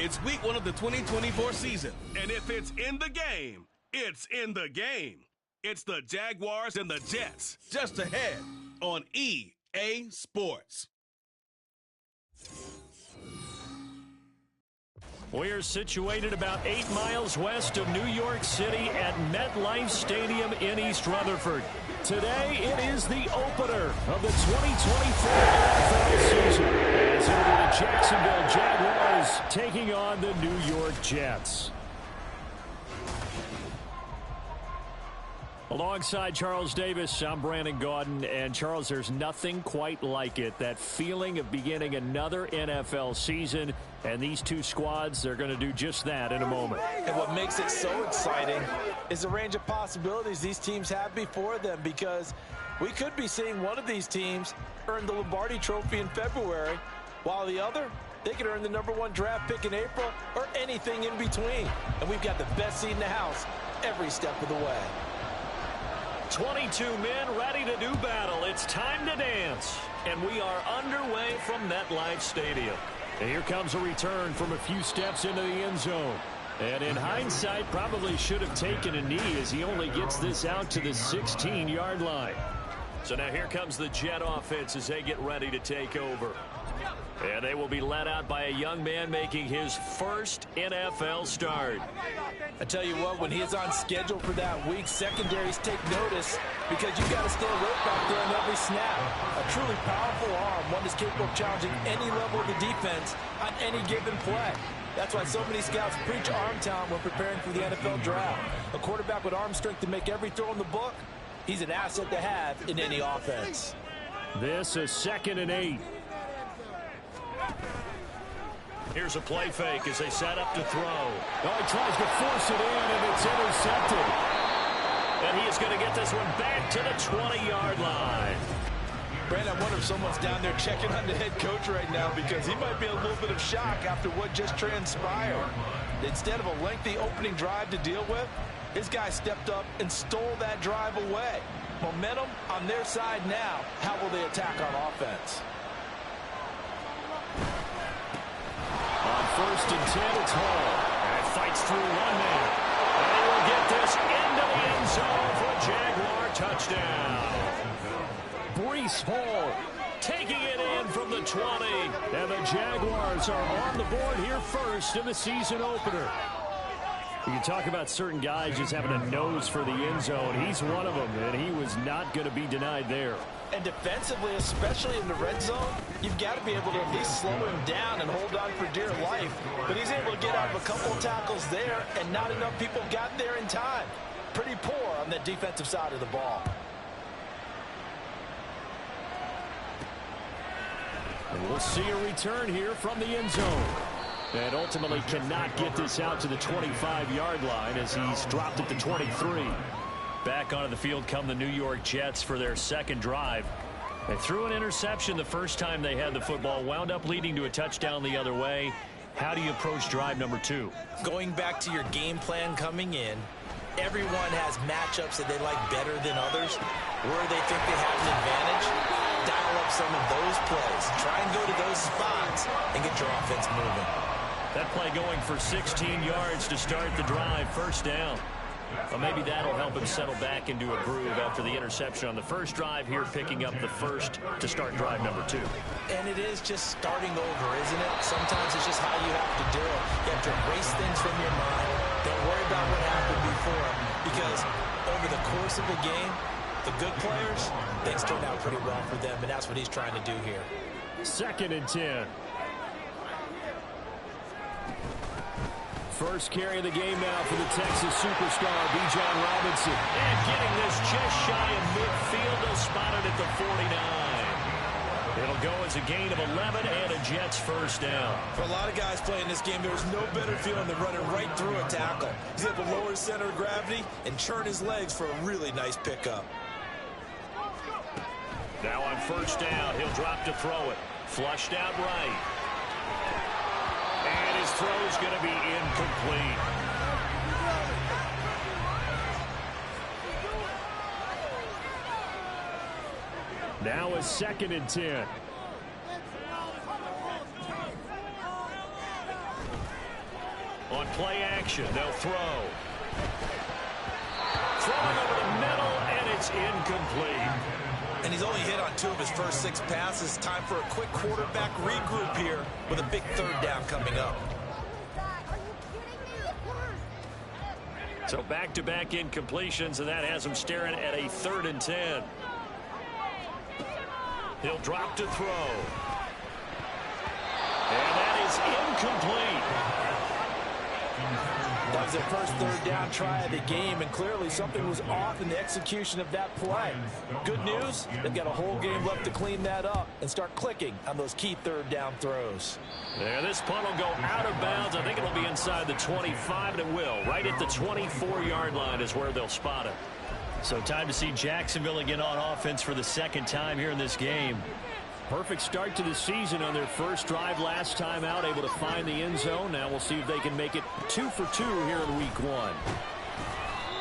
It's week 1 of the 2024 season. And if it's in the game, it's in the game. It's the Jaguars and the Jets. Just ahead on EA Sports. We're situated about 8 miles west of New York City at MetLife Stadium in East Rutherford. Today, it is the opener of the 2024 NFL season. As it'll be the Jacksonville Jaguars taking on the New York Jets. Alongside Charles Davis, I'm Brandon Gaudin. And Charles, there's nothing quite like it. That feeling of beginning another NFL season. And these two squads, they're going to do just that in a moment. And what makes it so exciting is the range of possibilities these teams have before them, because we could be seeing one of these teams earn the Lombardi Trophy in February, while the other, they could earn the #1 draft pick in April or anything in between. And we've got the best seat in the house every step of the way. 22 men ready to do battle. It's time to dance. And we are underway from MetLife Stadium. And here comes a return from a few steps into the end zone. And in hindsight, probably should have taken a knee, as he only gets this out to the 16-yard line. So now here comes the Jet offense as they get ready to take over. And they will be led out by a young man making his first NFL start. I tell you what, when he is on schedule for that week, secondaries take notice, because you've got to stay alert back there on every snap. A truly powerful arm, one that's capable of challenging any level of the defense on any given play. That's why so many scouts preach arm talent when preparing for the NFL draft. A quarterback with arm strength to make every throw in the book, he's an asset to have in any offense. This is 2nd and 8. Here's a play fake as they set up to throw. Oh, he tries to force it in, and it's intercepted. And he is going to get this one back to the 20-yard line. Brandon, I wonder if someone's down there checking on the head coach right now, because he might be in a little bit of shock after what just transpired. Instead of a lengthy opening drive to deal with, his guy stepped up and stole that drive away. Momentum on their side now. How will they attack on offense? On 1st and 10, it's Hall. And fights through one man. And he will get this into the end zone for a Jaguar touchdown. Breece Hall taking it in from the 20. And the Jaguars are on the board here first in the season opener. You can talk about certain guys just having a nose for the end zone. He's one of them, and he was not going to be denied there. And defensively, especially in the red zone, you've got to be able to at least slow him down and hold on for dear life. But he's able to get out of a couple of tackles there, and not enough people got there in time. Pretty poor on the defensive side of the ball. And we'll see a return here from the end zone. And ultimately cannot get this out to the 25-yard line as he's dropped at the 23. Back onto the field come the New York Jets for their second drive. They threw an interception the first time they had the football, wound up leading to a touchdown the other way. How do you approach drive number 2? Going back to your game plan coming in, everyone has matchups that they like better than others. Where they think they have an advantage, dial up some of those plays. Try and go to those spots and get your offense moving. That play going for 16 yards to start the drive, first down. Well, maybe that'll help him settle back into a groove after the interception on the first drive here, picking up the first to start drive number 2. And it is just starting over, isn't it? Sometimes it's just how you have to do it. You have to erase things from your mind. Don't worry about what happened before, because over the course of the game, the good players, things turn out pretty well for them, and that's what he's trying to do here. 2nd and 10. First carry of the game now for the Texas superstar, Bijan Robinson. And getting this just shy of midfield, they'll spot it at the 49. It'll go as a gain of 11 and a Jets first down. For a lot of guys playing this game, there's no better feeling than running right through a tackle. He's able to lower his center of gravity and churn his legs for a really nice pickup. Now on first down, he'll drop to throw it. Flushed out right. And his throw is going to be incomplete. Now a 2nd and 10. On play action, they'll throw. Throwing over the middle, and it's incomplete. And he's only hit on 2 of his first 6 passes. Time for a quick quarterback regroup here with a big 3rd down coming up. So back-to-back incompletions, and that has him staring at a 3rd and 10. He'll drop to throw. And that is incomplete. That was their first 3rd down try of the game, and clearly something was off in the execution of that play. Good news, they've got a whole game left to clean that up and start clicking on those key 3rd down throws. There, this punt will go out of bounds. I think it'll be inside the 25, and it will. Right at the 24-yard line is where they'll spot it. So time to see Jacksonville again on offense for the 2nd time here in this game. Perfect start to the season on their first drive last time out, able to find the end zone. Now we'll see if they can make it 2 for 2 here in week 1.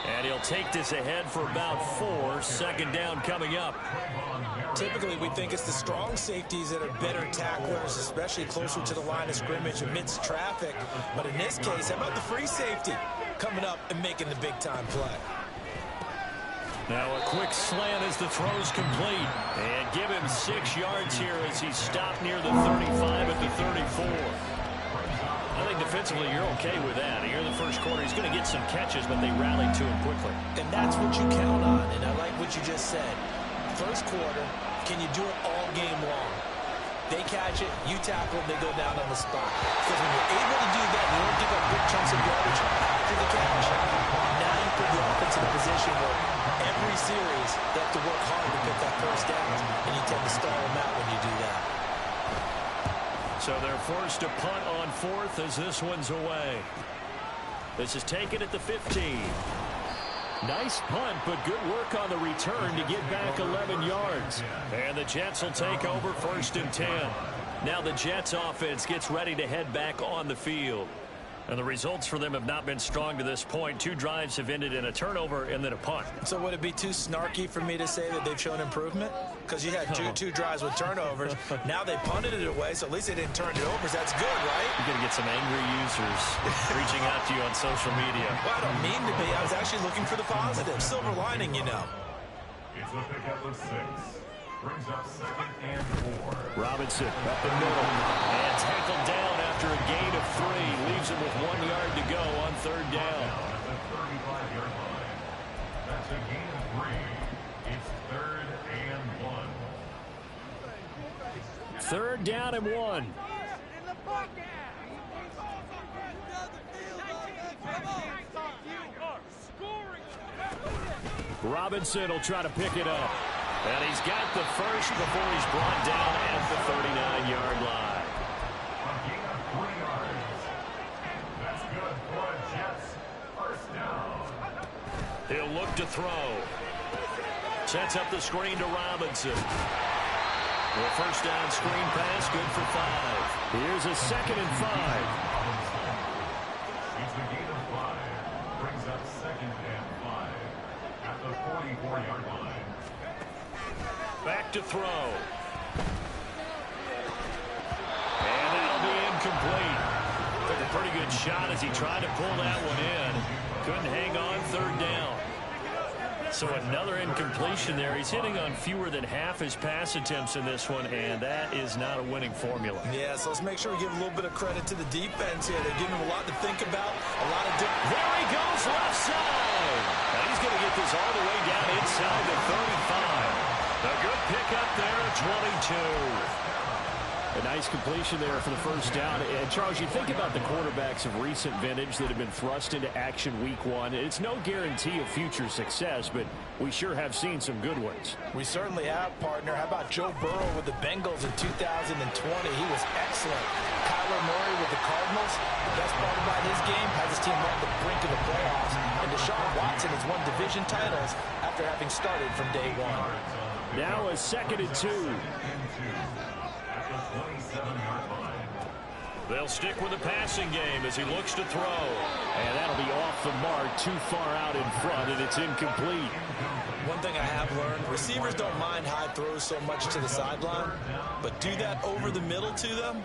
And he'll take this ahead for about 4. 2nd down coming up. Typically, we think it's the strong safeties that are better tacklers, especially closer to the line of scrimmage amidst traffic. But in this case, how about the free safety coming up and making the big-time play? Now a quick slant as the throw's complete. And give him 6 yards here as he's stopped near the 35 at the 34. I think defensively you're okay with that. Here in the first quarter, he's going to get some catches, but they rallied to him quickly. And that's what you count on, and I like what you just said. First quarter, can you do it all game long? They catch it, you tackle them, they go down on the spot. Because when you're able to do that, you don't give up big chunks of yardage after the catch. Now you put the offense in a position where every series they have to work hard to get that first down, and you tend to stall them out when you do that. So they're forced to punt on 4th as this one's away. This is taken at the 15. Nice punt, but good work on the return to get back 11 yards. And the Jets will take over 1st and 10. Now the Jets offense gets ready to head back on the field. And the results for them have not been strong to this point. 2 drives have ended in a turnover and then a punt. So would it be too snarky for me to say that they've shown improvement? Because you had two drives with turnovers. Now they punted it away, so at least they didn't turn it over. So that's good, right? You're going to get some angry users reaching out to you on social media. Well, I don't mean to be. I was actually looking for the positive. Silver lining, you know. It's a pickup of 6. Brings up 2nd and 4. Robinson up the middle. And tackled down after a gain of 3. Leaves him with 1 yard to go on 3rd down. At the 35-yard line. That's a gain of 3. It's 3rd and 1. 3rd down and 1. Robinson will try to pick it up. And he's got the first before he's brought down at the 39-yard line. A gain of 3 yards. That's good for the Jets. First down. He'll look to throw. Sets up the screen to Robinson. The first down screen pass, good for 5. Here's a 2nd and 5. It's a gain of 5. Brings up 2nd and 5. At the 44-yard line. Back to throw. And that'll be incomplete. Took a pretty good shot as he tried to pull that one in. Couldn't hang on 3rd down. So another incompletion there. He's hitting on fewer than half his pass attempts in this one, and that is not a winning formula. Yeah, so let's make sure we give a little bit of credit to the defense here. They're giving him a lot to think about, a lot of different... There he goes, left side. Now he's going to get this all the way down inside the 35. A good pickup there at 22. A nice completion there for the first down. And Charles, you think about the quarterbacks of recent vintage that have been thrust into action week 1. It's no guarantee of future success, but we sure have seen some good ones. We certainly have, partner. How about Joe Burrow with the Bengals in 2020? He was excellent. Kyler Murray with the Cardinals. The best part about his game has his team on the brink of the playoffs. And Deshaun Watson has won division titles after having started from day 1. Now a 2nd and 2. They'll stick with the passing game as he looks to throw. And that'll be off the mark, too far out in front, and it's incomplete. One thing I have learned, receivers don't mind high throws so much to the sideline, but do that over the middle to them,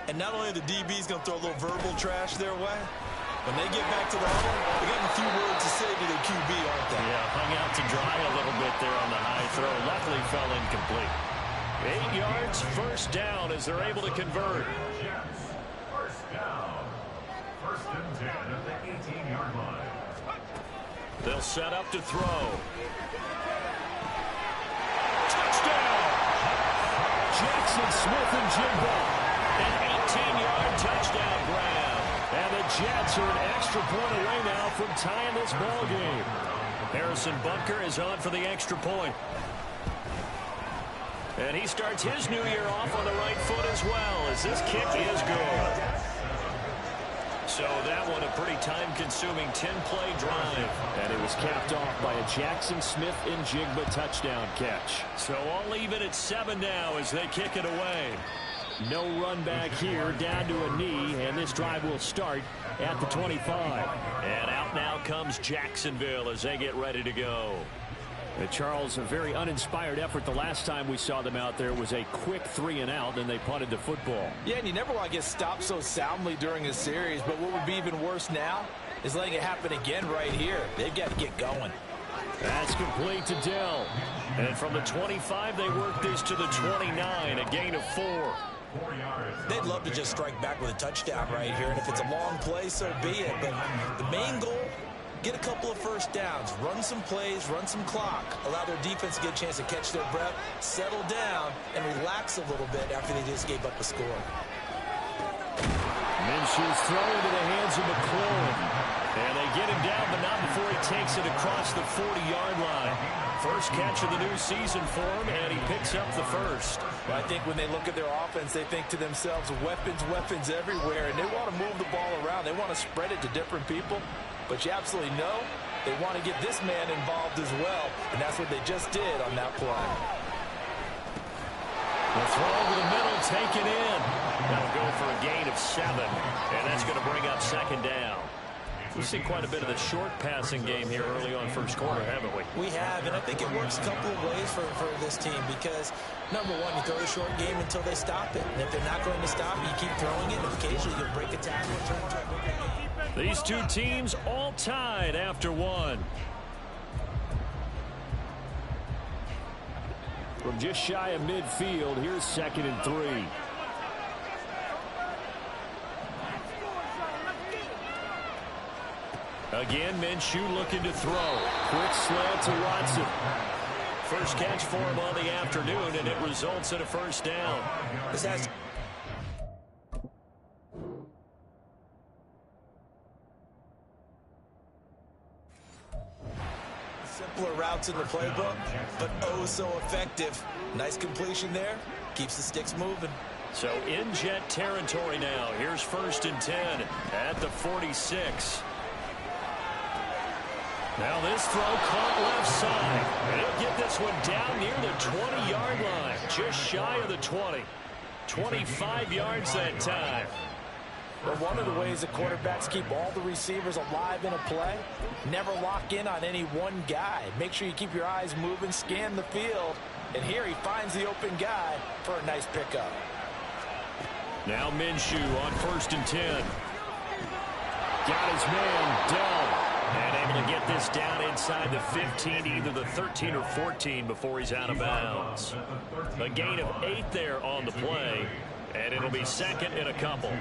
and not only are the DBs going to throw a little verbal trash their way, When they get back to the huddle, they got a few words to say to their QB, aren't they? Yeah, hung out to dry a little bit there on the high throw. Luckily fell incomplete. 8 yards, first down as they're able to convert. Jets, first down. First and 10 at the 18-yard line. They'll set up to throw. Touchdown! Jackson Smith and Jigba. An 18-yard touchdown grab. And the Jets are an extra point away now from tying this ball game. Harrison Bunker is on for the extra point. And he starts his new year off on the right foot as well, as this kick is good. So that one a pretty time-consuming 10-play drive. And it was capped off by a Jackson Smith and Jigba touchdown catch. So all even at 7 now as they kick it away. No run back here, down to a knee, and this drive will start at the 25. And out now comes Jacksonville as they get ready to go. Charles, a very uninspired effort the last time we saw them out there was a quick 3-and-out, and they punted the football. Yeah, and you never want to get stopped so soundly during a series, but what would be even worse now is letting it happen again right here. They've got to get going. That's complete to Dell. And from the 25, they work this to the 29, a gain of 4. They'd love to just strike back with a touchdown right here, and if it's a long play, so be it. But the main goal, get a couple of first downs, run some plays, run some clock, allow their defense to get a chance to catch their breath, settle down, and relax a little bit after they just gave up a score. Minshew's throw into the hands of McLaurin. And they get him down, but not before he takes it across the 40-yard line. First catch of the new season for him, and he picks up the first. Well, I think when they look at their offense, they think to themselves, weapons, weapons everywhere, and they want to move the ball around. They want to spread it to different people, but you absolutely know they want to get this man involved as well, and that's what they just did on that play. The throw over the middle, taken in. That'll go for a gain of 7, and that's going to bring up second down. We've seen quite a bit of the short passing game here early on first quarter, haven't we? We have, and I think it works a couple of ways for this team because, number one, you throw the short game until they stop it. And if they're not going to stop it, you keep throwing it, and occasionally you'll break a tackle and turn into a bigger game. These two teams all tied after 1. From just shy of midfield, here's 2nd and 3. Again, Minshew looking to throw. Quick slant to Watson. First catch for him on the afternoon, and it results in a first down. This has simpler routes in the playbook, but oh so effective. Nice completion there. Keeps the sticks moving. So in Jet territory now. Here's 1st and 10 at the 46. Now this throw caught left side. And he'll get this one down near the 20-yard line. Just shy of the 20. 25 yards that time. But one of the ways that quarterbacks keep all the receivers alive in a play, never lock in on any one guy. Make sure you keep your eyes moving, scan the field. And here he finds the open guy for a nice pickup. Now Minshew on 1st and 10. Got his man, Dell. And able to get this down inside the 15, either the 13 or 14 before he's out of bounds. A gain of 8 there on the play, and it'll be 2nd and a couple.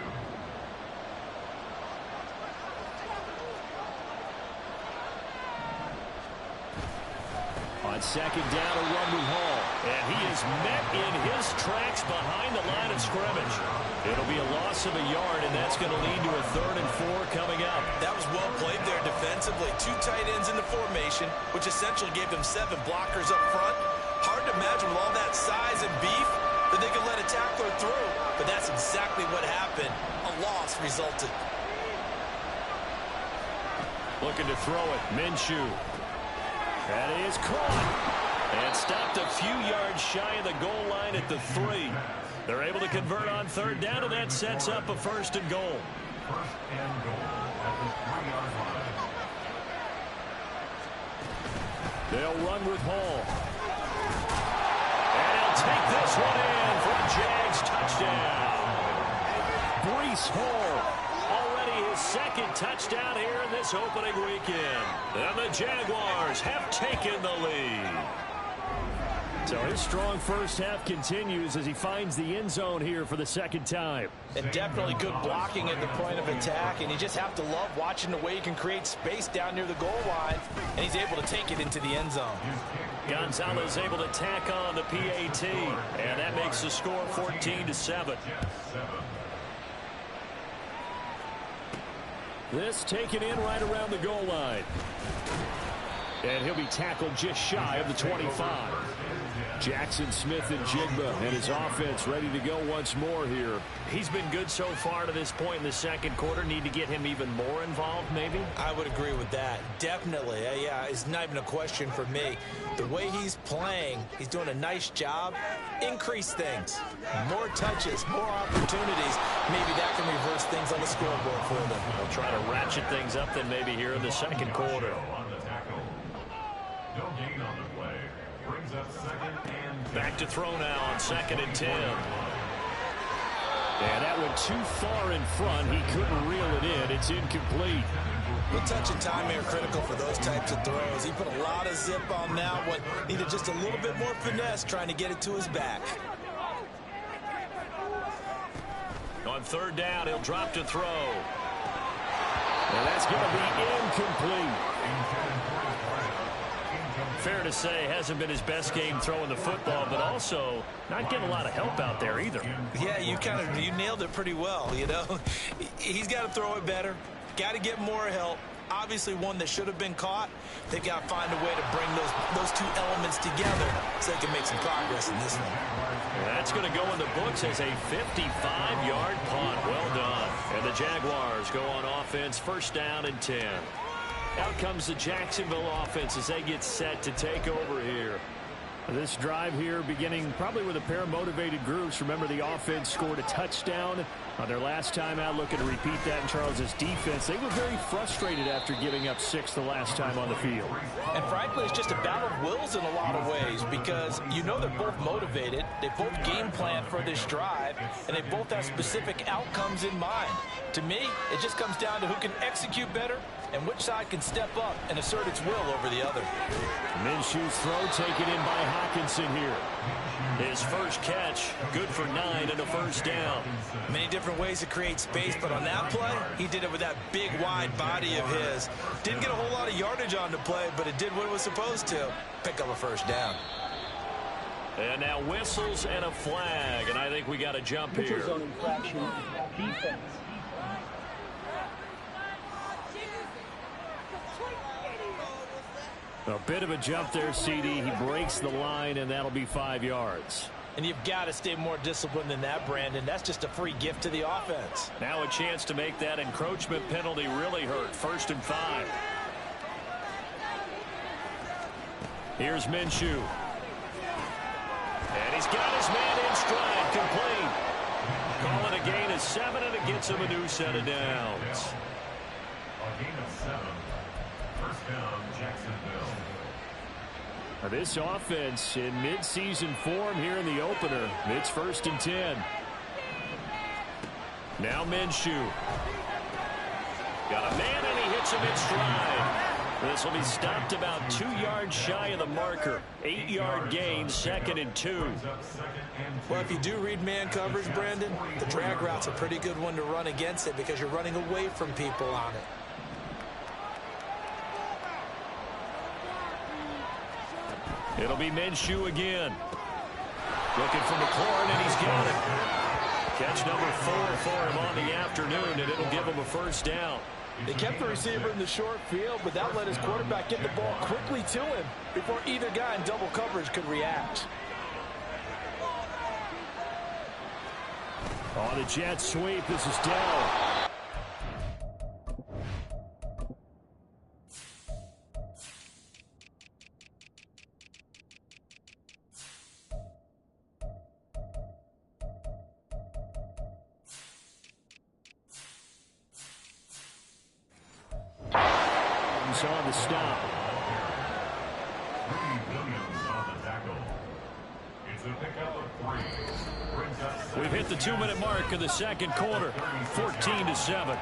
On 2nd down, a run with Hall. And he is met in his tracks behind the line of scrimmage. It'll be a loss of a yard, and that's going to lead to a 3rd and 4 coming up. That was well played there defensively. 2 tight ends in the formation, which essentially gave them 7 blockers up front. Hard to imagine with all that size and beef that they could let a tackler through. But that's exactly what happened. A loss resulted. Looking to throw it. Minshew. That is caught. And stopped a few yards shy of the goal line at the 3. They're able to convert on 3rd down, and that sets up a 1st and goal. 1st and goal at the 3-yard line. They'll run with Hall. And he'll take this one in for a Jags touchdown. Breece Hall, already his second touchdown here in this opening weekend. And the Jaguars have taken the lead. So his strong first half continues as he finds the end zone here for the second time. And definitely good blocking at the point of attack, and you just have to love watching the way he can create space down near the goal line, and he's able to take it into the end zone. Gonzalez able to tack on the PAT, and that makes the score 14-7. This taken in right around the goal line. And he'll be tackled just shy of the 25. Jackson Smith and Jigba and his offense ready to go once more here. He's been good so far to this point in the second quarter. Need to get him even more involved, maybe? I would agree with that. Definitely. Yeah, it's not even a question for me. The way he's playing, he's doing a nice job. Increase things. More touches, more opportunities. Maybe that can reverse things on the scoreboard for them. They'll try to ratchet things up then maybe here in the second quarter. No gain on the play. Brings up second and Back to throw now on 2nd and 10. And that went too far in front. He couldn't reel it in. It's incomplete. The touch and timing are critical for those types of throws. He put a lot of zip on that one. Needed just a little bit more finesse trying to get it to his back. On 3rd down, he'll drop to throw. And that's going to be incomplete. Fair to say, hasn't been his best game throwing the football, but also not getting a lot of help out there either. Yeah, you nailed it pretty well, you know. He's got to throw it better. Got to get more help. Obviously one that should have been caught. They've got to find a way to bring those two elements together so they can make some progress in this one. That's going to go in the books as a 55-yard punt. Well done. And the Jaguars go on offense, 1st down and 10. Out comes the Jacksonville offense as they get set to take over here. This drive here beginning probably with a pair of motivated groups. Remember, the offense scored a touchdown on their last time out, looking to repeat that in Charles's defense. They were very frustrated after giving up 6 the last time on the field. And frankly, it's just a battle of wills in a lot of ways because you know they're both motivated. They both game plan for this drive, and they both have specific outcomes in mind. To me, it just comes down to who can execute better and which side can step up and assert its will over the other. Minshew's throw taken in by Hawkinson here. His first catch, good for 9 and a 1st down. Many different ways to create space, but on that play, he did it with that big, wide body of his. Didn't get a whole lot of yardage on the play, but it did what it was supposed to. Pick up a 1st down. And now whistles and a flag, and I think we got a jump here. Zone infraction, defense. A bit of a jump there, CD. He breaks the line, and that'll be 5 yards. And you've got to stay more disciplined than that, Brandon. That's just a free gift to the offense. Now a chance to make that encroachment penalty really hurt. 1st and 5. Here's Minshew. And he's got his man in stride, complete. Call it a gain of 7, and it gets him a new set of downs. a gain of 7. 1st down, Jacksonville. This offense in midseason form here in the opener. It's 1st and 10. Now Minshew. Got a man, and he hits him in stride. This will be stopped about 2 yards shy of the marker. 8-yard gain, 2nd and 2. Well, if you do read man coverage, Brandon, the drag route's a pretty good one to run against it because you're running away from people on it. It'll be Minshew again. Looking for McLaurin, and he's got it. Catch number 4 for him on the afternoon, and it'll give him a 1st down. They kept the receiver in the short field, but that let his quarterback get the ball quickly to him before either guy in double coverage could react. On the jet sweep, this is Dell. On the stop. Williams on the tackle. It's a pickup of 3. We've hit the 2-minute mark of the second quarter. 14-7.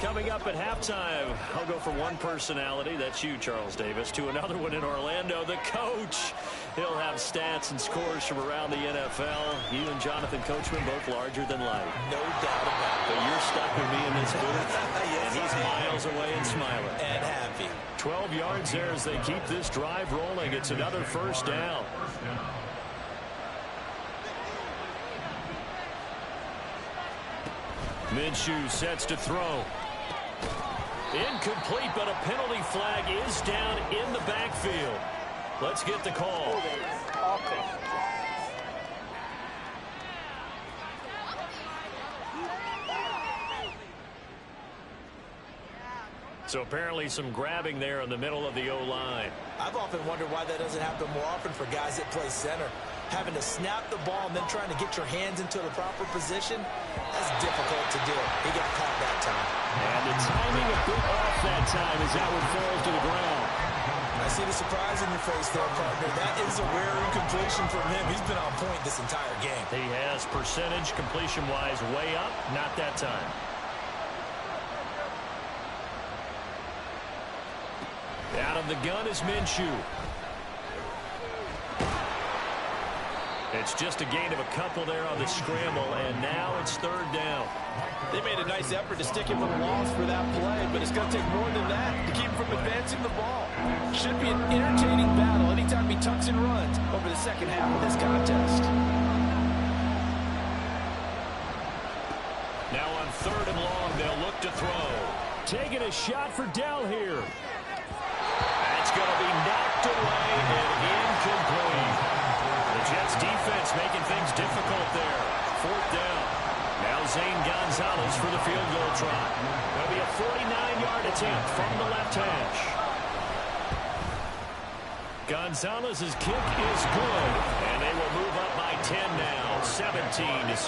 Coming up at halftime, I'll go from one personality, that's you, Charles Davis, to another one in Orlando, the coach. He'll have stats and scores from around the NFL. You and Jonathan Coachman both larger than life. No doubt about it. But you're stuck with me in this booth, Yes, and he's miles away and smiling. And happy. 12 yards there as they keep this drive rolling. It's another first down. Minshew sets to throw. Incomplete, but a penalty flag is down in the backfield. Let's get the call. So apparently some grabbing there in the middle of the O-line. I've often wondered why that doesn't happen more often for guys that play center. Having to snap the ball and then trying to get your hands into the proper position, that's difficult to do. He got caught that time. And the timing a bit off that time as that one falls to the ground. I see the surprise in your face there, partner. That is a rare incompletion from him. He's been on point this entire game. He has percentage completion-wise way up, not that time. Out of the gun is Minshew. It's just a gain of a couple there on the scramble, and now it's third down. They made a nice effort to stick him with a loss for that play, but it's going to take more than that to keep him from advancing the ball. Should be an entertaining battle anytime he tucks and runs over the second half of this contest. Now on third and long, they'll look to throw. Taking a shot for Dell here. That's going to be knocked away and incomplete. The Jets defense making things difficult there. Fourth down. Now Zane Gonzalez for the field goal try. There'll be a 49-yard attempt from the left hash. Gonzalez's kick is good, and they will move up by 10 now, 17-7.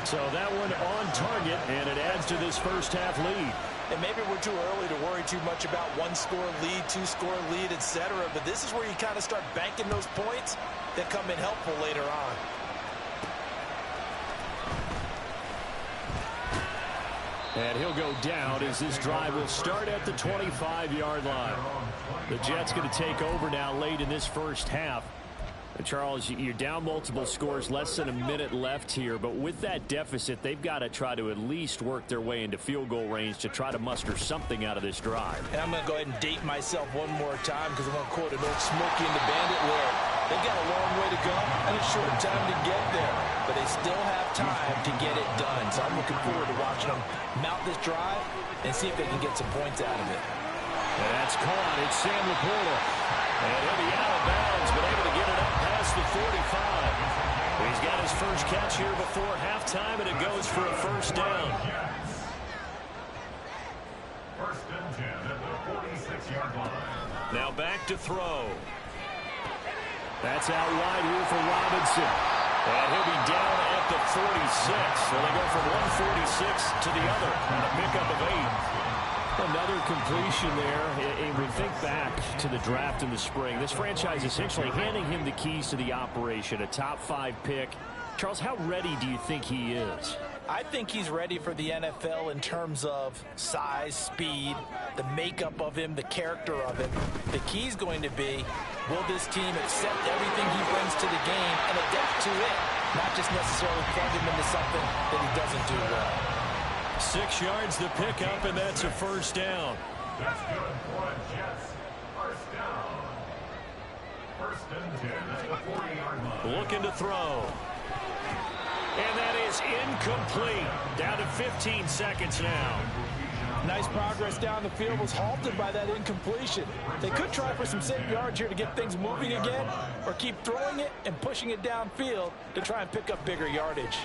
So that one on target, and it adds to this first half lead. And maybe we're too early to worry too much about one-score lead, two-score lead, etc. But this is where you kind of start banking those points that come in helpful later on. And he'll go down as this drive will start at the 25-yard line. The Jets going to take over now late in this first half. And Charles, you're down multiple scores, less than a minute left here. But with that deficit, they've got to try to at least work their way into field goal range to try to muster something out of this drive. And I'm going to go ahead and date myself one more time because I want to quote an old Smokey and the Bandit where they've got a long way to go and a short time to get there. But they still have time to get it done. So I'm looking forward to watching them mount this drive and see if they can get some points out of it. And that's caught. It's Sam Laporta. And he'll be out of bounds, but able to get it up past the 45. He's got his first catch here before halftime, and it goes for a first down. First and 10 at the 46-yard line. Now back to throw. That's out wide here for Robinson. And he'll be down at the 46. So they go from 146 to the other on a pickup of 8. Another completion there. And we think back to the draft in the spring. This franchise essentially handing him the keys to the operation, a top-5 pick. Charles, how ready do you think he is? I think he's ready for the NFL in terms of size, speed, the makeup of him, the character of him. The key's going to be, will this team accept everything he brings to the game and adapt to it, not just necessarily plug him into something that he doesn't do well. 6 yards the pickup, and that's a first down. That's good for the Jets. First down. First and 10 at the 40-yard line. Looking to throw. And that is incomplete. Down to 15 seconds now. Nice progress down the field was halted by that incompletion. They could try for some safe yards here to get things moving again, or keep throwing it and pushing it downfield to try and pick up bigger yardage.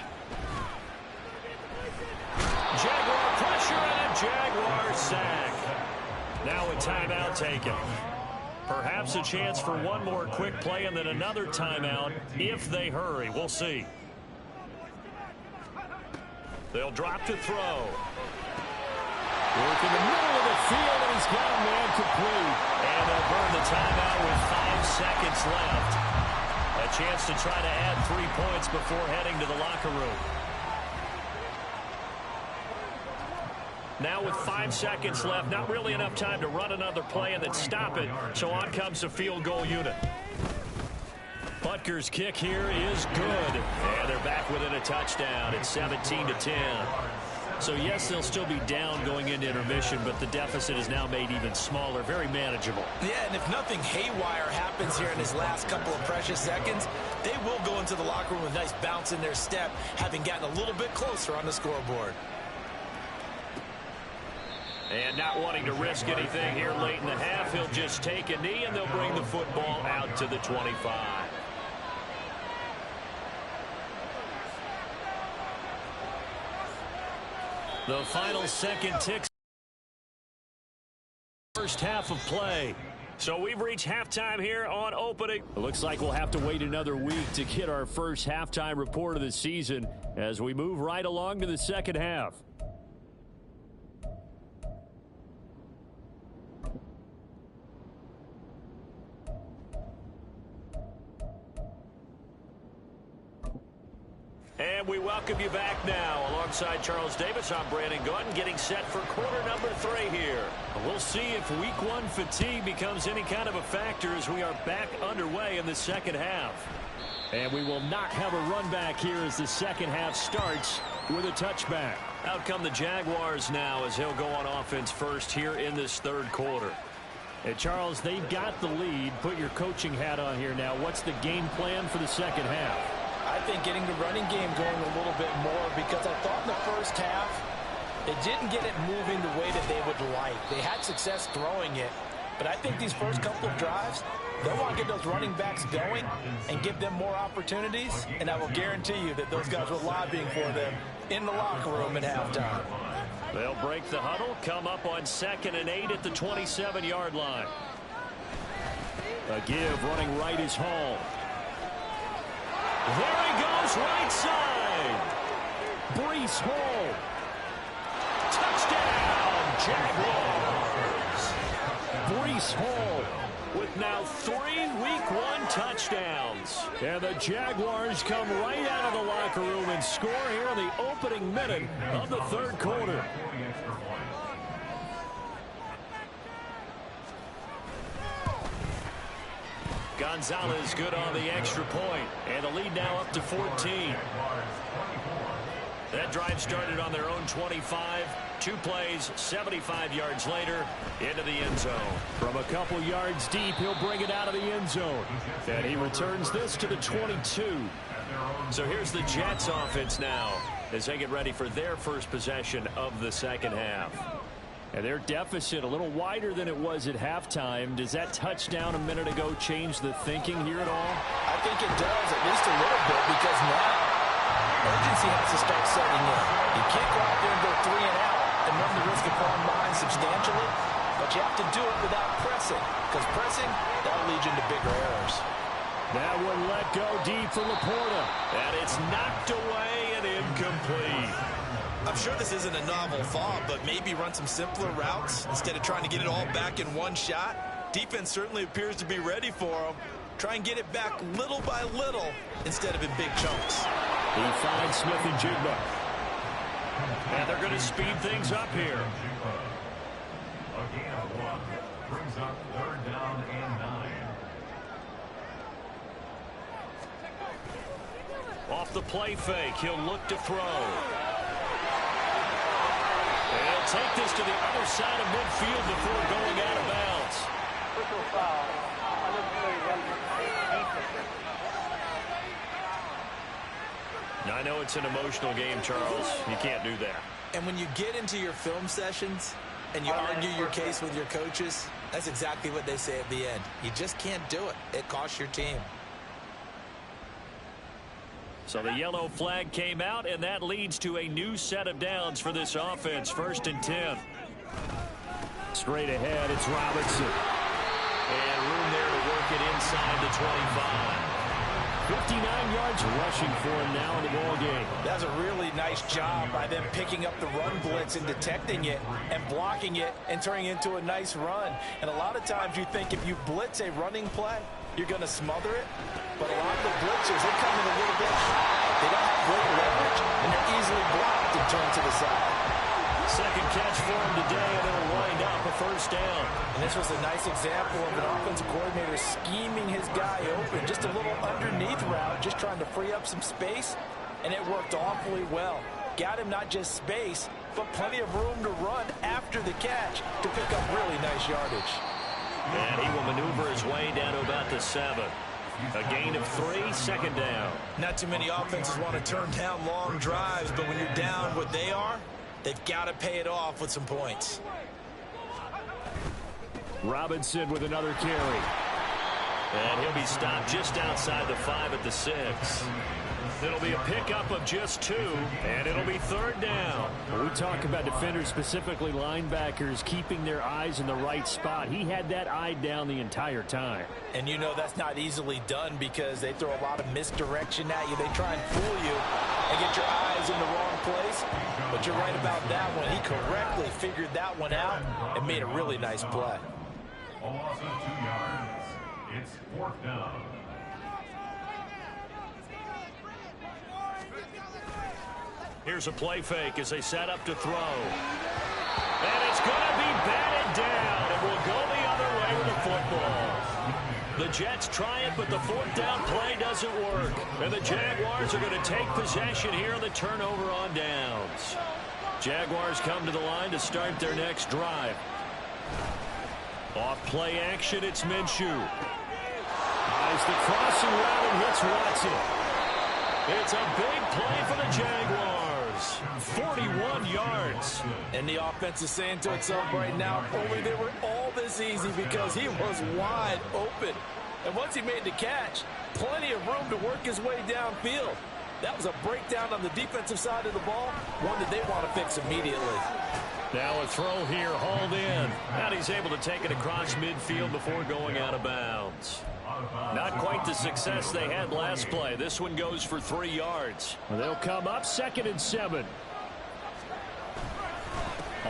Jaguar pressure and a Jaguar sack. Now a timeout taken. Perhaps a chance for one more quick play and then another timeout if they hurry. We'll see. They'll drop to throw. Work in the middle of the field, and he's got a man complete. And they'll burn the timeout with 5 seconds left. A chance to try to add 3 points before heading to the locker room. Now with 5 seconds left, not really enough time to run another play and then stop it. So on comes the field goal unit. Butker's kick here is good. And they're back within a touchdown. It's 17-10. So, yes, they'll still be down going into intermission, but the deficit is now made even smaller, very manageable. Yeah, and if nothing haywire happens here in his last couple of precious seconds, they will go into the locker room with a nice bounce in their step, having gotten a little bit closer on the scoreboard. And not wanting to risk anything here late in the half, he'll just take a knee, and they'll bring the football out to the 25. The final second ticks. First half of play. So we've reached halftime here on opening. It looks like we'll have to wait another week to get our first halftime report of the season as we move right along to the second half. And we welcome you back now. Alongside Charles Davis, I'm Brandon Gunn, getting set for quarter number 3 here. We'll see if week 1 fatigue becomes any kind of a factor as we are back underway in the second half. And we will not have a run back here as the second half starts with a touchback. Out come the Jaguars now as he'll go on offense first here in this third quarter. And Charles, they've got the lead. Put your coaching hat on here now. What's the game plan for the second half? I think getting the running game going a little bit more, because I thought in the first half they didn't get it moving the way that they would like. They had success throwing it, but I think these first couple of drives, they'll want to get those running backs going and give them more opportunities, and I will guarantee you that those guys were lobbying for them in the locker room at halftime. They'll break the huddle, come up on 2nd and 8 at the 27-yard line. A give running right is Hall. There he goes, right side. Breece Hall. Touchdown, Jaguars. Breece Hall with now 3 week 1 touchdowns. And the Jaguars come right out of the locker room and score here in the opening minute of the third quarter. Gonzalez good on the extra point, and the lead now up to 14. That drive started on their own 25. 2 plays, 75 yards later, into the end zone. From a couple yards deep, he'll bring it out of the end zone. And he returns this to the 22. So here's the Jets offense now as they get ready for their first possession of the second half. And their deficit a little wider than it was at halftime. Does that touchdown a minute ago change the thinking here at all? I think it does, at least a little bit, because now urgency has to start setting in. You can't go out there and go 3 and out and run the risk of falling behind substantially, but you have to do it without pressing, because pressing, that'll lead you into bigger errors. That one let go deep for Laporta, and it's knocked away and incomplete. I'm sure this isn't a novel thought, but maybe run some simpler routes instead of trying to get it all back in one shot. Defense certainly appears to be ready for him. Try and get it back little by little instead of in big chunks. He finds Smith and Jigba. And they're going to speed things up here. A gain of 1 brings up 3rd down and 9. Off the play fake, he'll look to throw. He'll take this to the other side of midfield before going out of bounds. I know it's an emotional game, Charles. You can't do that. And when you get into your film sessions and you argue your case with your coaches, that's exactly what they say at the end. You just can't do it. It costs your team. So the yellow flag came out, and that leads to a new set of downs for this offense. 1st and 10. Straight ahead, it's Robinson. And room there to work it inside the 25. 59 yards rushing for him now in the ball game. That's a really nice job by them picking up the run blitz and detecting it and blocking it and turning it into a nice run. And a lot of times you think if you blitz a running play, you're going to smother it. But a lot of the blitzers, they come in a little bit high. They don't have great leverage, and they're easily blocked and turned to the side. Second catch for him today, and it'll wind up a first down. And this was a nice example of an offensive coordinator scheming his guy open. Just a little underneath route, just trying to free up some space, and it worked awfully well. Got him not just space, but plenty of room to run after the catch to pick up really nice yardage. And he will maneuver his way down to about the 7. A gain of 3, second down. Not too many offenses want to turn down long drives, but when you're down what they are, they've got to pay it off with some points. Robinson with another carry. And he'll be stopped just outside the 5 at the 6. It'll be a pickup of just 2, and it'll be third down. When we talk about defenders, specifically linebackers, keeping their eyes in the right spot. He had that eye down the entire time. And you know that's not easily done because they throw a lot of misdirection at you. They try and fool you and get your eyes in the wrong place. But you're right about that one. He correctly figured that one out and made a really nice play. A loss of 2 yards. It's 4th down. Here's a play fake as they set up to throw. And it's going to be batted down, and will go the other way with the football. The Jets try it, but the 4th down play doesn't work. And the Jaguars are going to take possession here on the turnover on downs. Jaguars come to the line to start their next drive. Off play action, it's Minshew. Eyes the crossing route and hits Watson. It's a big play for the Jaguars. 41 yards. And the offense is saying to itself right now, only they were all this easy because he was wide open. And once he made the catch, plenty of room to work his way downfield. That was a breakdown on the defensive side of the ball, one that they want to fix immediately. Now a throw here, hauled in. And he's able to take it across midfield before going out of bounds. Not quite the success they had last play. This one goes for 3 yards. Well, they'll come up 2nd and 7.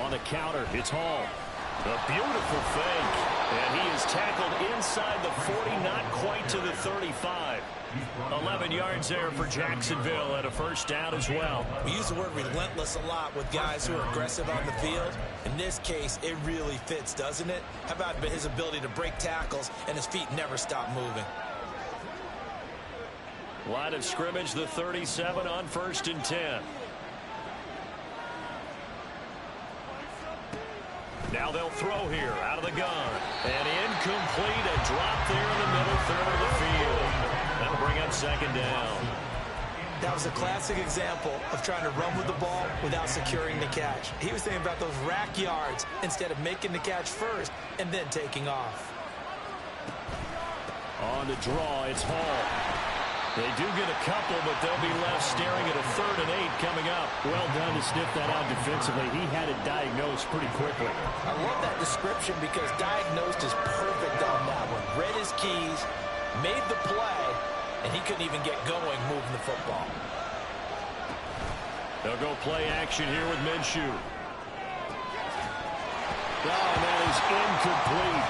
On the counter, it's Hall. A beautiful fake. And he is tackled inside the 40, not quite to the 35. 11 yards there for Jacksonville at a first down as well. We use the word relentless a lot with guys who are aggressive on the field. In this case, it really fits, doesn't it? How about his ability to break tackles and his feet never stop moving? Line of scrimmage, the 37 on 1st and 10. Now they'll throw here out of the gun. And incomplete, a drop there in the middle third of the field. That'll bring up 2nd down. That was a classic example of trying to run with the ball without securing the catch. He was thinking about those rack yards instead of making the catch first and then taking off. On the draw, it's Hall. They do get a couple, but they'll be left staring at a 3rd and 8 coming up. Well done to sniff that out defensively. He had it diagnosed pretty quickly. I love that description because diagnosed is perfect on that one. Read his keys, made the play, and he couldn't even get going moving the football. They'll go play action here with Minshew. Oh, that is incomplete.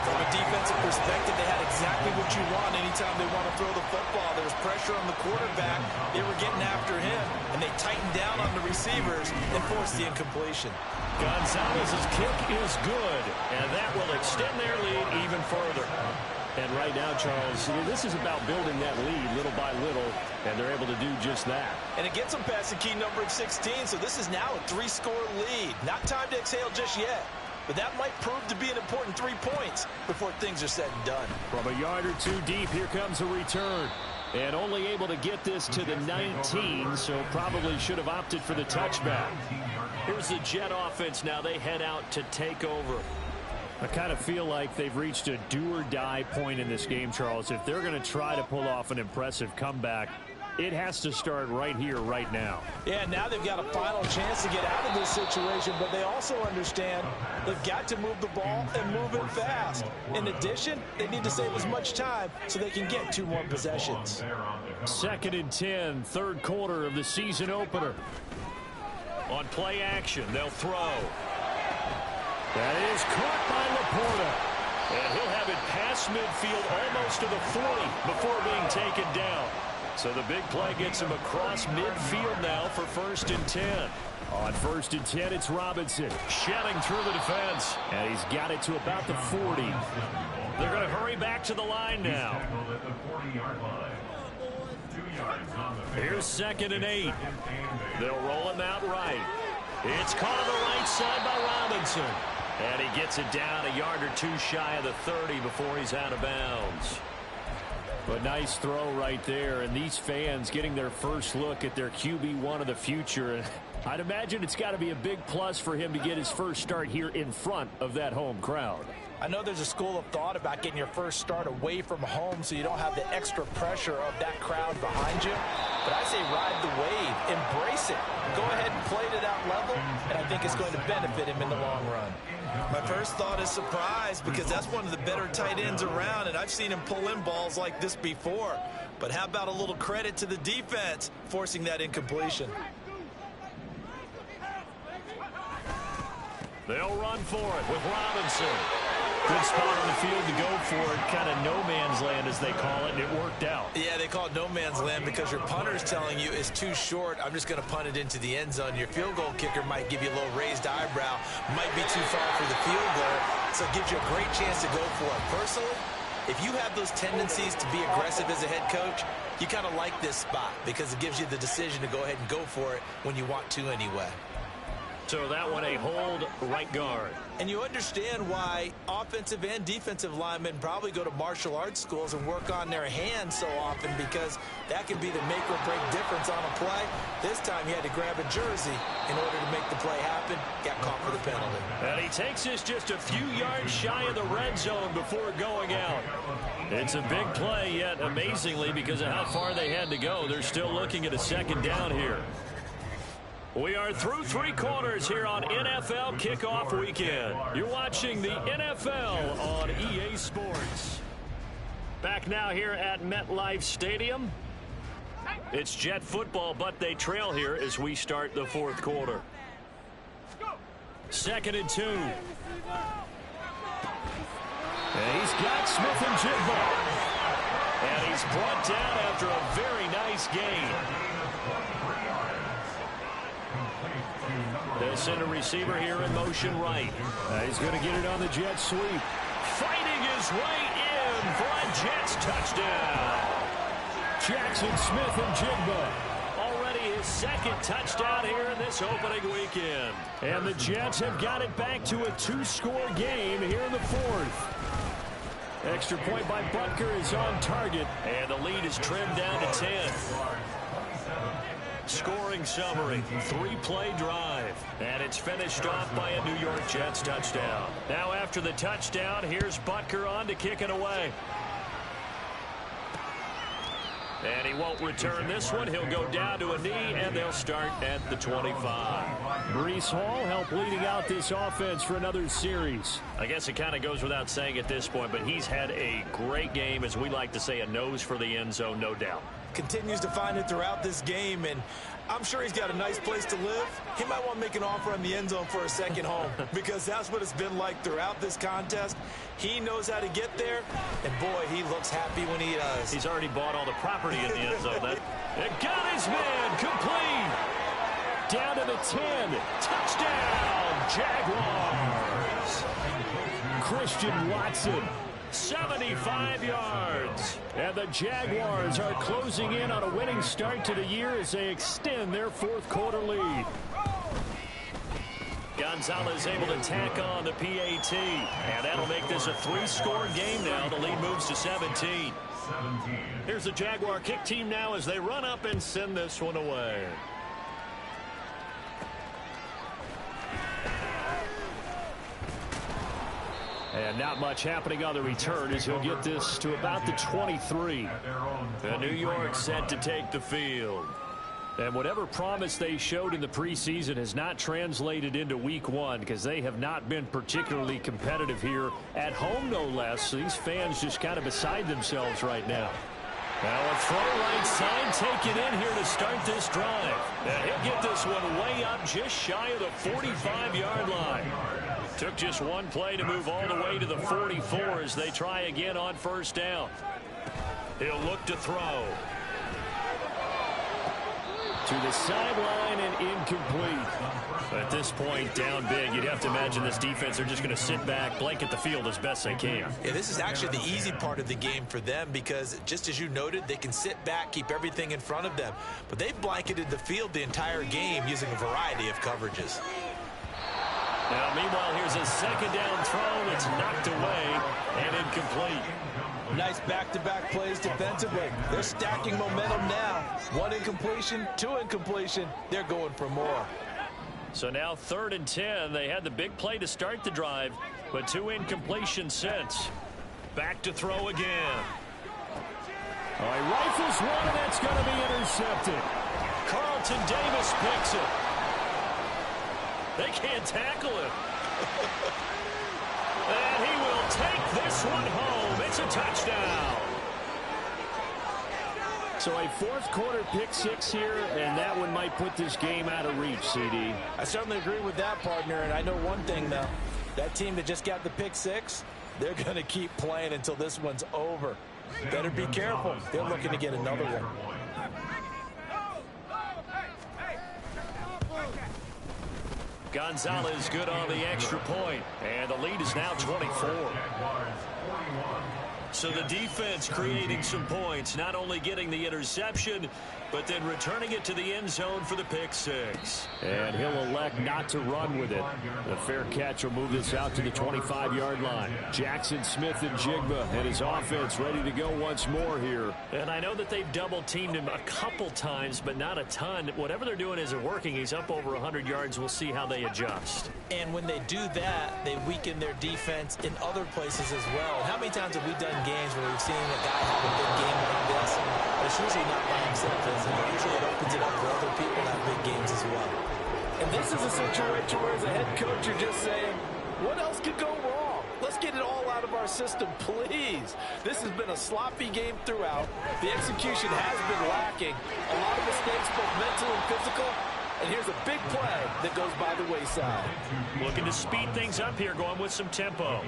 From a defensive perspective, they had exactly what you want anytime they want to throw the football. There was pressure on the quarterback. They were getting after him, and they tightened down on the receivers and forced the incompletion. Gonzalez's kick is good, and that will extend their lead even further. And right now, Charles, this is about building that lead little by little, and they're able to do just that. And it gets them past the key number of 16, so this is now a 3-score lead. Not time to exhale just yet. But that might prove to be an important 3 points before things are said and done. From a yard or 2 deep, here comes a return. And only able to get this to the 19, so probably should have opted for the touchback. Here's the Jet offense now. They head out to take over. I kind of feel like they've reached a do-or-die point in this game, Charles. If they're going to try to pull off an impressive comeback, it has to start right here, right now. Yeah, now they've got a final chance to get out of this situation, but they also understand they've got to move the ball and move it fast. In addition, they need to save as much time so they can get 2 more possessions. 2nd and 10, 3rd quarter of the season opener. On play action, they'll throw. That is caught by Laporta. And he'll have it past midfield almost to the 40 before being taken down. So the big play gets him across midfield now for 1st and 10. On 1st and 10, it's Robinson. Shelling through the defense. And he's got it to about the 40. They're going to hurry back to the line now. Here's 2nd and 8. They'll roll him out right. It's caught on the right side by Robinson. And he gets it down a yard or two shy of the 30 before he's out of bounds. But nice throw right there, and these fans getting their first look at their QB1 of the future. I'd imagine it's got to be a big plus for him to get his first start here in front of that home crowd. I know there's a school of thought about getting your first start away from home so you don't have the extra pressure of that crowd behind you. But I say ride the wave, embrace it. Go ahead and play to that level, and I think it's going to benefit him in the long run. My first thought is surprise, because that's one of the better tight ends around, and I've seen him pull in balls like this before. But how about a little credit to the defense forcing that incompletion? They'll run for it with Robinson. Good spot on the field to go for it. Kind of no man's land, as they call it, and it worked out. Yeah, they call it no man's land because your punter's telling you it's too short. I'm just going to punt it into the end zone. Your field goal kicker might give you a little raised eyebrow, might be too far for the field goal, so it gives you a great chance to go for it. Personally, if you have those tendencies to be aggressive as a head coach, you kind of like this spot because it gives you the decision to go ahead and go for it when you want to anyway. So that one a hold right guard. And you understand why offensive and defensive linemen probably go to martial arts schools and work on their hands so often, because that can be the make or break difference on a play. This time he had to grab a jersey in order to make the play happen. Got caught for the penalty. And he takes us just a few yards shy of the red zone before going out. It's a big play, yet amazingly, because of how far they had to go, they're still looking at a 2nd down here. We are through 3 quarters here on NFL Kickoff Weekend. You're watching the NFL on EA Sports. Back now here at MetLife Stadium. It's Jet football, but they trail here as we start the 4th quarter. 2nd and 2. And he's got Smith and Jigba. And he's brought down after a very nice gain. They'll send a receiver here in motion right. He's going to get it on the jet sweep. Fighting his way in for a Jets touchdown. Jackson Smith and Jigba. Already his 2nd touchdown here in this opening weekend. And the Jets have got it back to a 2-score game here in the 4th. Extra point by Butker is on target. And the lead is trimmed down to 10. Scoring summary, 3-play drive, and it's finished off by a New York Jets touchdown. Now after the touchdown, here's Butker on to kick it away. And he won't return this one. He'll go down to a knee, and they'll start at the 25. Breece Hall helped leading out this offense for another series. I guess it kind of goes without saying at this point, but he's had a great game, as we like to say, a nose for the end zone, no doubt. Continues to find it throughout this game, and I'm sure he's got a nice place to live. He might want to make an offer on the end zone for a second home, because that's what it's been like throughout this contest. He knows how to get there, and boy, he looks happy when he does. He's already bought all the property in the end zone. It got his man complete. Down to the 10. Touchdown, Jaguars. Christian Watson. 75 yards. And the Jaguars are closing in on a winning start to the year as they extend their 4th quarter lead. Gonzalez able to tack on the PAT. And that'll make this a 3-score game now. The lead moves to 17. Here's the Jaguar kick team now as they run up and send this one away. And not much happening on the return as he'll get this to about the 23. And New York set to take the field. And whatever promise they showed in the preseason has not translated into week 1, because they have not been particularly competitive here at home, no less. So these fans just kind of beside themselves right now. Now a throw right side taken in here to start this drive. And he'll get this one way up just shy of the 45-yard line. Took just one play to move all the way to the 44 as they try again on 1st down. He'll look to throw. To the sideline and incomplete. At this point, down big, you'd have to imagine this defense are just going to sit back, blanket the field as best they can. Yeah, this is actually the easy part of the game for them because, just as you noted, they can sit back, keep everything in front of them. But they've blanketed the field the entire game using a variety of coverages. Now, meanwhile, here's a second down throw that's knocked away and incomplete. Nice back-to-back plays defensively. They're stacking momentum now. 1 incompletion, 2 incompletion. They're going for more. So now 3rd and 10. They had the big play to start the drive, but 2 incompletions since. Back to throw again. Oh, he rifles one, and that's going to be intercepted. Carlton Davis picks it. They can't tackle him. And he will take this one home. It's a touchdown. So a 4th quarter pick 6 here, and that one might put this game out of reach, CD. I certainly agree with that, partner, and I know one thing, though. That team that just got the pick 6, they're going to keep playing until this one's over. Better be careful. They're looking to get another one. Gonzalez good on the extra point, and the lead is now 24. So the defense creating some points, not only getting the interception, but then returning it to the end zone for the pick 6. And he'll elect not to run with it. The fair catch will move this out to the 25-yard line. Jackson Smith and Jigba and his offense ready to go once more here. And I know that they've double-teamed him a couple times, but not a ton. Whatever they're doing isn't working. He's up over 100 yards. We'll see how they adjust. And when they do that, they weaken their defense in other places as well. And how many times have we done games where we've seen a guy have a big game like this? But it's usually not by himself. Usually it opens it up for other people to have big games as well. And this is a situation where as a head coach you're just saying, what else could go wrong? Let's get it all out of our system, please. This has been a sloppy game throughout. The execution has been lacking. A lot of mistakes, both mental and physical. And here's a big play that goes by the wayside. Looking to speed things up here, going with some tempo.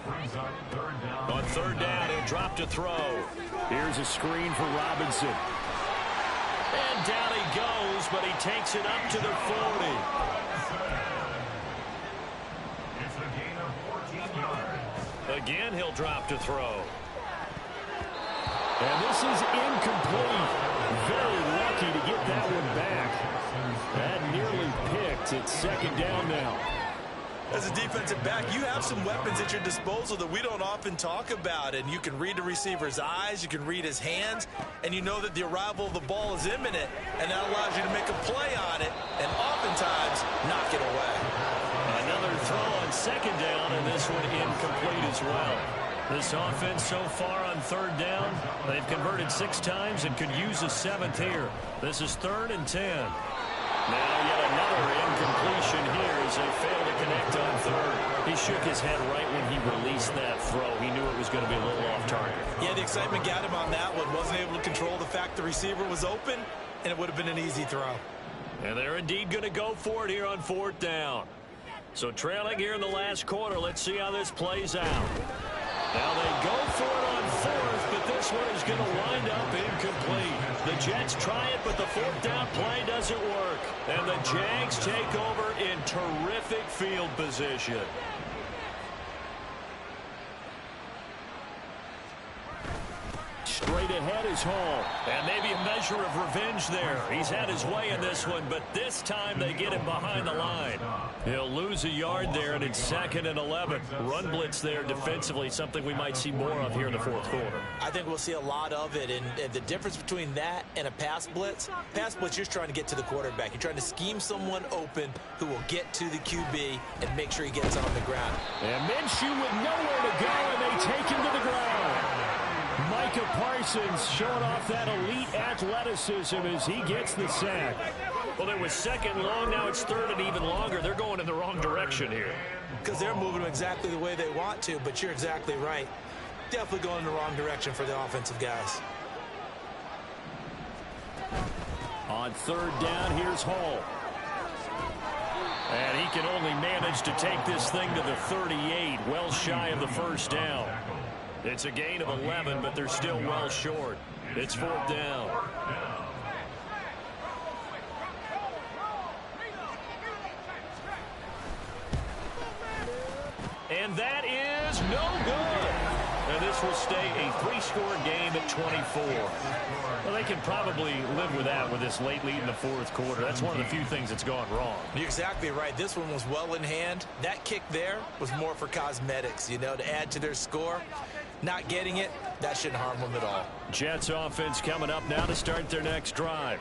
On 3rd down, he'll drop to throw. Here's a screen for Robinson. And down he goes, but he takes it up to the 40. It's a gain of 14 yards. Again, he'll drop to throw. And this is incomplete. Very lucky to get that one back. That nearly picked. It's 2nd down now. As a defensive back, you have some weapons at your disposal that we don't often talk about. And you can read the receiver's eyes, you can read his hands, and you know that the arrival of the ball is imminent. And that allows you to make a play on it and oftentimes knock it away. Another throw on 2nd down, and this one incomplete as well. This offense so far on 3rd down, they've converted 6 times and could use a 7th here. This is 3rd and 10. Now yet another incompletion here as they fail to connect on 3rd. He shook his head right when he released that throw. He knew it was going to be a little off target. Yeah, the excitement got him on that one. Wasn't able to control the fact the receiver was open, and it would have been an easy throw. And they're indeed going to go for it here on 4th down. So trailing here in the last quarter, let's see how this plays out. Now they go for it on 4th, but this one is going to wind up incomplete. The Jets try it, but the 4th down play doesn't work. And the Jags take over in terrific field position. Straight ahead is Hall. And maybe a measure of revenge there. He's had his way in this one, but this time they get him behind the line. He'll lose a yard there, and it's 2nd and 11. Run blitz there defensively, something we might see more of here in the 4th quarter. I think we'll see a lot of it, and the difference between that and a pass blitz, you're trying to get to the quarterback. You're trying to scheme someone open who will get to the QB and make sure he gets on the ground. And Minshew with nowhere to go, and they take him to the ground. Micah Parsons showing off that elite athleticism as he gets the sack. Well, it was 2nd long, now it's 3rd and even longer. They're going in the wrong direction here. Because they're moving exactly the way they want to, but you're exactly right. Definitely going in the wrong direction for the offensive guys. On 3rd down, here's Hall. And he can only manage to take this thing to the 38, well shy of the 1st down. It's a gain of 11, but they're still well short. It's 4th down. And that is no good. And this will stay a 3-score game at 24. Well, they can probably live with that with this late lead in the fourth quarter. That's one of the few things that's gone wrong. You're exactly right. This one was well in hand. That kick there was more for cosmetics, to add to their score. Not getting it, that shouldn't harm them at all. Jets offense coming up now to start their next drive.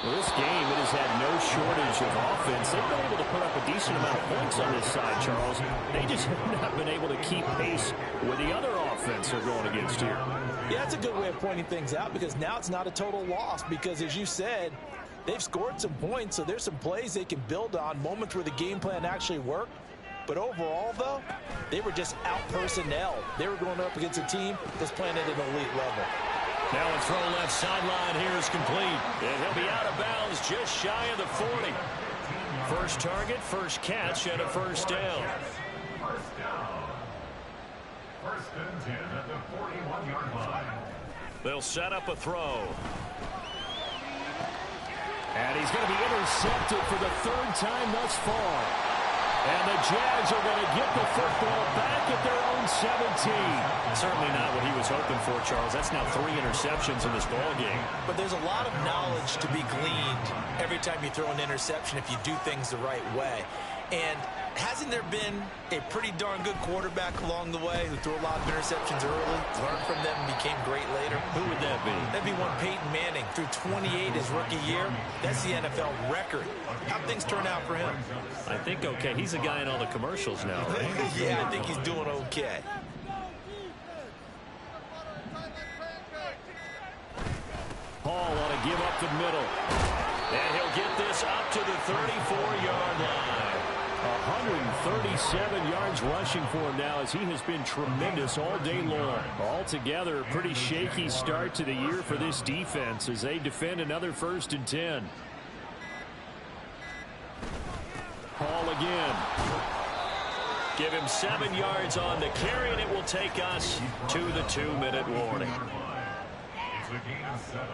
Well, this game, it has had no shortage of offense. They've been able to put up a decent amount of points on this side, Charles. They just have not been able to keep pace with the other offense they're going against here. Yeah, that's a good way of pointing things out because now it's not a total loss because, as you said, they've scored some points, so there's some plays they can build on, moments where the game plan actually worked. But overall, though, they were just out-personnel. They were going up against a team that's playing at an elite level. Now a throw left sideline here is complete. And he'll be out of bounds just shy of the 40. First target, first catch, and a first down. First down. First and 10 at the 41-yard line. They'll set up a throw. And he's going to be intercepted for the third time thus far. And the Jags are going to get the football back at their own 17. Certainly not what he was hoping for, Charles. That's now 3 interceptions in this ball game. But there's a lot of knowledge to be gleaned every time you throw an interception if you do things the right way. And hasn't there been a pretty darn good quarterback along the way who threw a lot of interceptions early, learned from them, and became great later? Who would that be? That'd be one Peyton Manning. Threw 28 his rookie year. That's the NFL record. How'd things turn out for him? I think okay. He's a guy in all the commercials now, right? Yeah, I think he's doing okay. Paul ought to give up the middle. And he'll get this up to the 34-yard line. 137 yards rushing for him now as he has been tremendous all day long. Altogether, a pretty shaky start to the year for this defense as they defend another 1st and 10. Paul again. Give him 7 yards on the carry, and it will take us to the 2-minute warning. It's a gain of 7.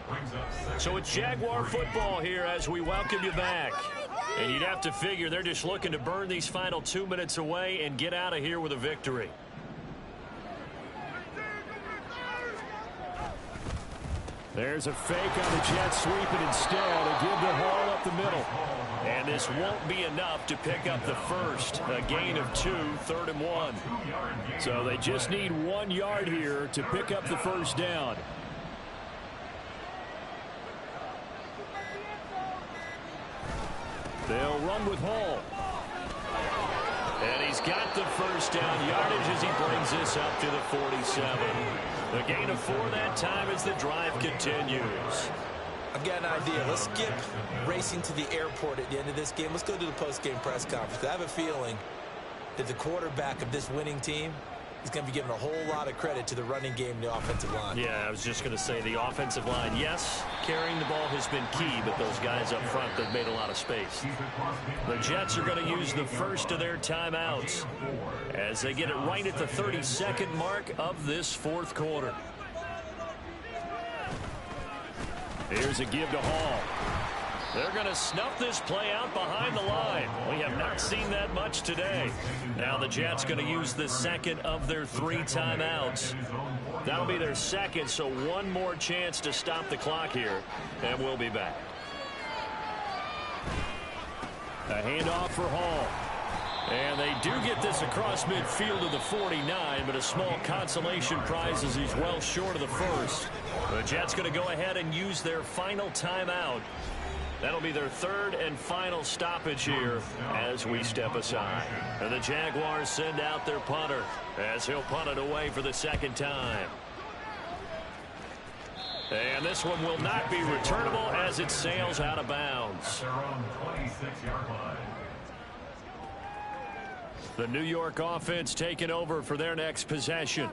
Brings up second. So it's Jaguar football here as we welcome you back. And you'd have to figure they're just looking to burn these final 2 minutes away and get out of here with a victory. There's a fake on the Jets sweeping instead and give the ball up the middle. And this won't be enough to pick up the first. A gain of 2, 3rd and 1. So they just need 1 yard here to pick up the first down. They'll run with Hall. And he's got the first down yardage as he brings this up to the 47. The gain of 4 that time as the drive continues. I've got an idea. Let's skip racing to the airport at the end of this game. Let's go to the post-game press conference. I have a feeling that the quarterback of this winning team is going to be giving a whole lot of credit to the running game and the offensive line. Yeah, I was just going to say the offensive line, yes, carrying the ball has been key, but those guys up front, they've made a lot of space. The Jets are going to use the first of their timeouts as they get it right at the 32nd mark of this fourth quarter. Here's a give to Hall. They're going to snuff this play out behind the line. We have not seen that much today. Now the Jets going to use the second of their 3 timeouts. That'll be their second, so one more chance to stop the clock here, and we'll be back. A handoff for Hall. And they do get this across midfield to the 49, but a small consolation prize as he's well short of the first. The Jets going to go ahead and use their final timeout. That'll be their 3rd and final stoppage here as we step aside. And the Jaguars send out their punter as he'll punt it away for the 2nd time. And this one will not be returnable as it sails out of bounds. Their own 26-yard line. The New York offense taking over for their next possession.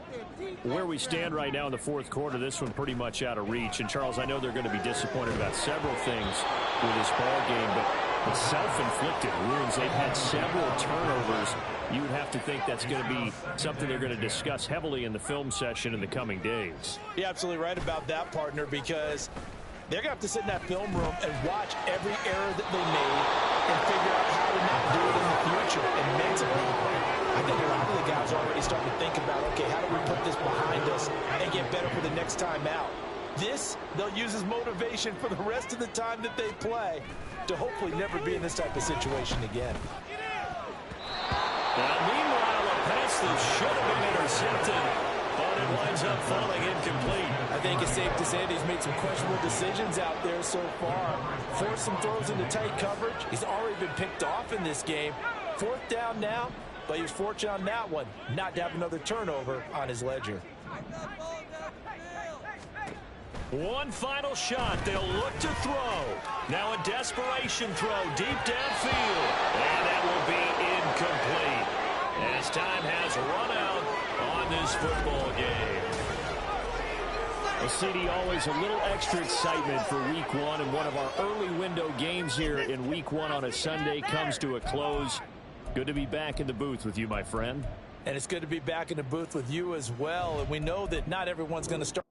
Where we stand right now in the fourth quarter, this one pretty much out of reach. And, Charles, I know they're going to be disappointed about several things with this ball game, but the self-inflicted wounds, they've had several turnovers. You would have to think that's going to be something they're going to discuss heavily in the film session in the coming days. You're absolutely right about that, partner, because they're going to have to sit in that film room and watch every error that they made and figure out how to not do it in the future. And mentally, I think a lot of the guys are already starting to think about, okay, how do we put this behind us and get better for the next time out? This, they'll use as motivation for the rest of the time that they play to hopefully never be in this type of situation again. Now, meanwhile, a pass that should have been intercepted, but it winds up falling incomplete. I think it's safe to say that he's made some questionable decisions out there so far. Forced some throws into tight coverage. He's already been picked off in this game. 4th down now, but he was fortunate on that one not to have another turnover on his ledger. One final shot. They'll look to throw. Now a desperation throw deep downfield. And that will be incomplete as time has run out on this football game. Well, CD, always a little extra excitement for Week 1, and one of our early window games here in Week 1 on a Sunday comes to a close. Good to be back in the booth with you, my friend. And it's good to be back in the booth with you as well. And we know that not everyone's going to start